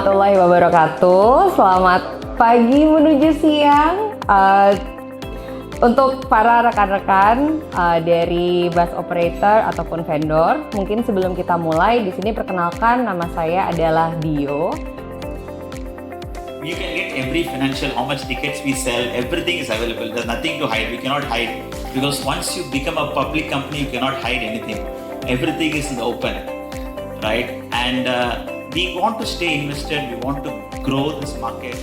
warahmatullahi wabarakatuh. Selamat pagi menuju siang. Untuk para rekan-rekan dari bus operator ataupun vendor, mungkin sebelum kita mulai di sini perkenalkan, nama saya adalah Dio. You can get every financial, how much tickets we sell, everything is available. There's nothing to hide. We cannot hide because once you become a public company, you cannot hide anything. Everything is in the open, right? And we want to stay invested. We want to grow this market.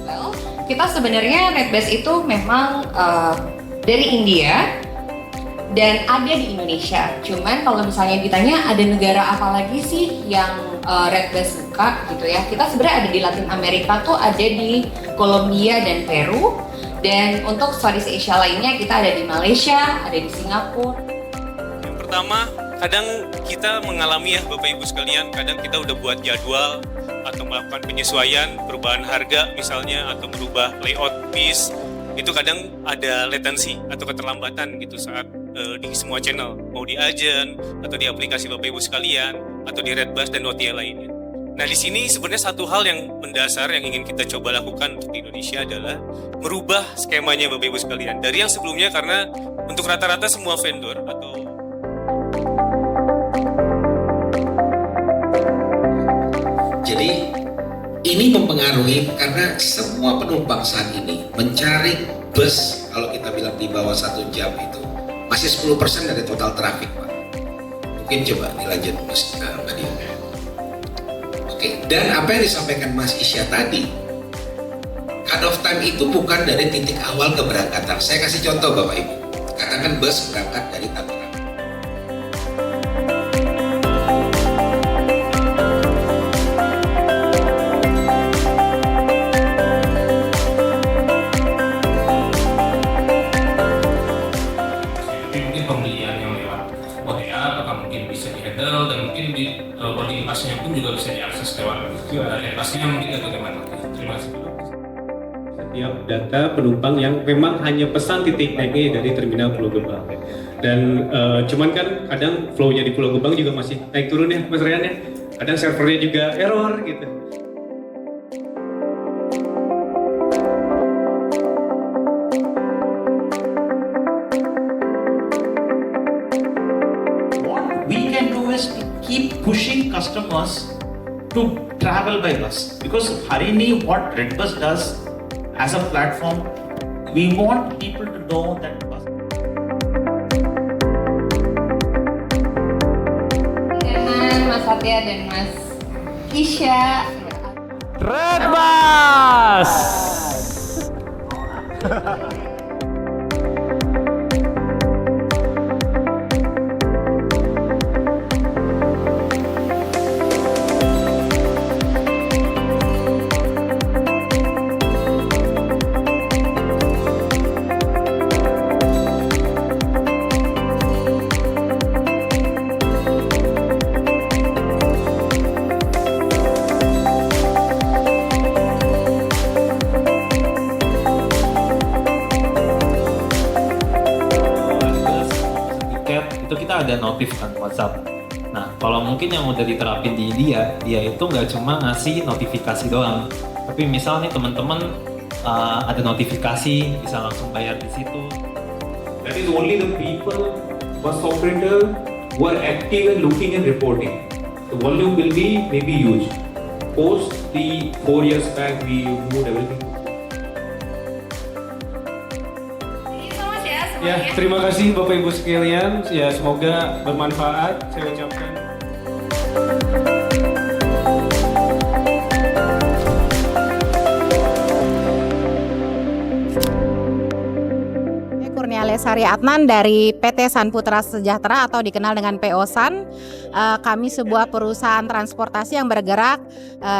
Well, kita sebenarnya Redbus itu memang dari India dan ada di Indonesia. Cuman kalau misalnya ditanya ada negara apa lagi sih yang Redbus buka gitu ya, kita sebenarnya ada di Latin Amerika tuh, ada di Kolombia dan Peru, dan untuk Southeast Asia lainnya kita ada di Malaysia, ada di Singapura. Yang pertama, kadang kita mengalami ya Bapak Ibu sekalian, kadang kita udah buat jadwal atau melakukan penyesuaian, perubahan harga misalnya, atau merubah layout bis, itu kadang ada latency atau keterlambatan gitu saat di semua channel, mau di agent atau di aplikasi Bapak Ibu sekalian atau di Redbus dan OTA lainnya. Nah di sini sebenarnya satu hal yang mendasar yang ingin kita coba lakukan untuk di Indonesia adalah merubah skemanya Bapak Ibu sekalian dari yang sebelumnya, karena untuk rata-rata semua vendor atau jadi ini mempengaruhi karena semua penumpang saat ini mencari bus, kalau kita bilang di bawah 1 jam itu masih 10% dari total traffic, Pak. Mungkin coba dilanjut Mas Mbak Dio. Oke, dan apa yang disampaikan Mas Isya tadi, cut off time itu bukan dari titik awal keberangkatan. Saya kasih contoh Bapak Ibu. Katakan bus berangkat dari Tangerang. Dan mungkin di boarding pass-nya pun juga bisa diakses lewat pass-nya, mungkin bagaimana. Terima kasih. Setiap data penumpang yang memang hanya pesan titik naiknya dari terminal Pulau Gebang, dan cuman kan kadang flow-nya di Pulau Gebang juga masih naik turun ya Mas Rian ya, kadang servernya juga error gitu. We can do is to keep pushing customers to travel by bus, because Harini, what Redbus does as a platform, we want people to know that bus. Dengan Mas Satya dan Mas Isya. Redbus. Itu kita ada notif kan WhatsApp. Nah kalau mungkin yang udah diterapin di India, dia itu nggak cuma ngasih notifikasi doang, tapi misal nih teman-teman ada notifikasi bisa langsung bayar di situ. That is only the people, bus operator who are active and looking and reporting. The volume will be maybe huge. Post the 4 years back we moved everything. Ya, terima kasih Bapak Ibu sekalian. Ya, semoga bermanfaat. Saya ucapkan. Kurnia Lesari Adnan dari PT San Putra Sejahtera atau dikenal dengan PO San. Kami sebuah perusahaan transportasi yang bergerak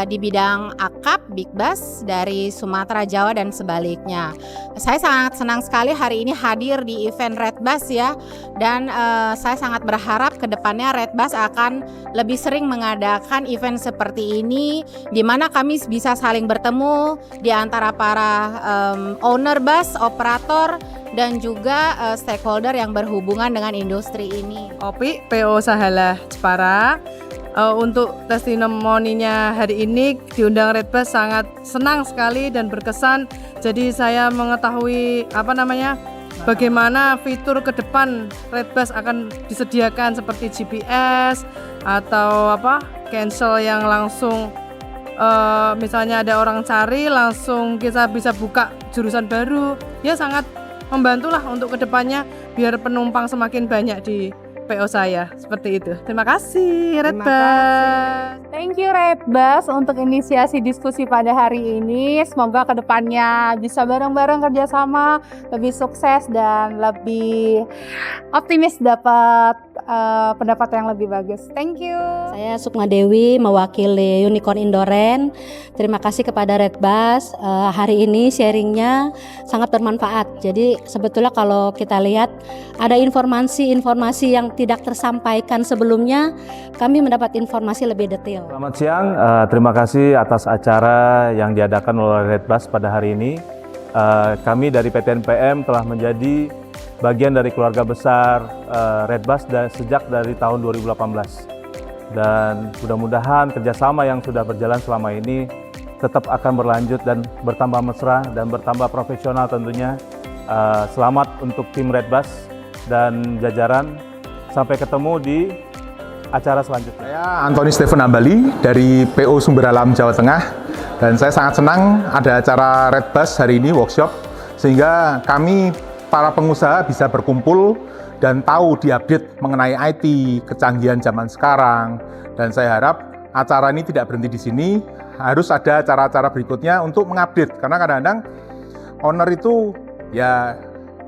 di bidang akap, big bus dari Sumatera, Jawa dan sebaliknya. Saya sangat senang sekali hari ini hadir di event Redbus ya, dan saya sangat berharap ke depannya Redbus akan lebih sering mengadakan event seperti ini, di mana kami bisa saling bertemu di antara para owner bus, operator, dan juga stakeholder yang berhubungan dengan industri ini. Opi PO Sahalah Jepara, untuk testimoninya hari ini diundang Redbus sangat senang sekali dan berkesan. Jadi saya mengetahui bagaimana fitur ke depan Redbus akan disediakan seperti GPS atau cancel yang langsung misalnya ada orang cari langsung kita bisa buka jurusan baru. Ya sangat membantulah untuk kedepannya biar penumpang semakin banyak di PO saya, seperti itu. Terima kasih Redbus. Thank you Redbus untuk inisiasi diskusi pada hari ini. Semoga kedepannya bisa bareng-bareng kerjasama, lebih sukses dan lebih optimis dapat pendapat yang lebih bagus. Thank you. Saya Sukma Dewi mewakili Unicorn Indoren. Terima kasih kepada Redbus. Hari ini sharingnya sangat bermanfaat. Jadi sebetulnya kalau kita lihat ada informasi yang tidak tersampaikan sebelumnya, kami mendapat informasi lebih detail. Selamat siang, terima kasih atas acara yang diadakan oleh Redbus pada hari ini. Kami dari PT NPM telah menjadi bagian dari keluarga besar Redbus sejak dari tahun 2018. Dan mudah-mudahan kerjasama yang sudah berjalan selama ini tetap akan berlanjut dan bertambah mesra dan bertambah profesional tentunya. Selamat untuk tim Redbus dan jajaran. Sampai ketemu di acara selanjutnya. Saya Antoni Stephen Ambali dari PO Sumber Alam Jawa Tengah, dan saya sangat senang ada acara Redbus hari ini workshop, sehingga kami para pengusaha bisa berkumpul dan tahu diupdate mengenai IT, kecanggihan zaman sekarang. Dan saya harap acara ini tidak berhenti di sini, harus ada acara-acara berikutnya untuk mengupdate, karena kadang-kadang owner itu ya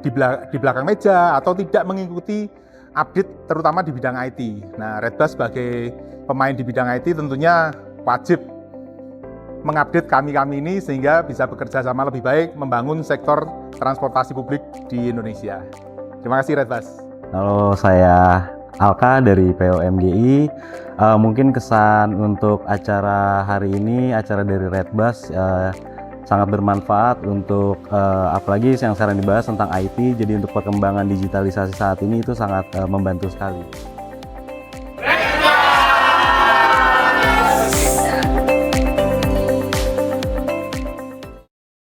di belakang meja atau tidak mengikuti update terutama di bidang IT. Nah, Redbus sebagai pemain di bidang IT tentunya wajib mengupdate kami ini sehingga bisa bekerja sama lebih baik membangun sektor transportasi publik di Indonesia. Terima kasih Redbus. Halo, saya Alka dari PO MGI. Mungkin kesan untuk acara hari ini, acara dari Redbus sangat bermanfaat untuk apalagi yang sekarang dibahas tentang IT. Jadi untuk perkembangan digitalisasi saat ini itu sangat membantu sekali.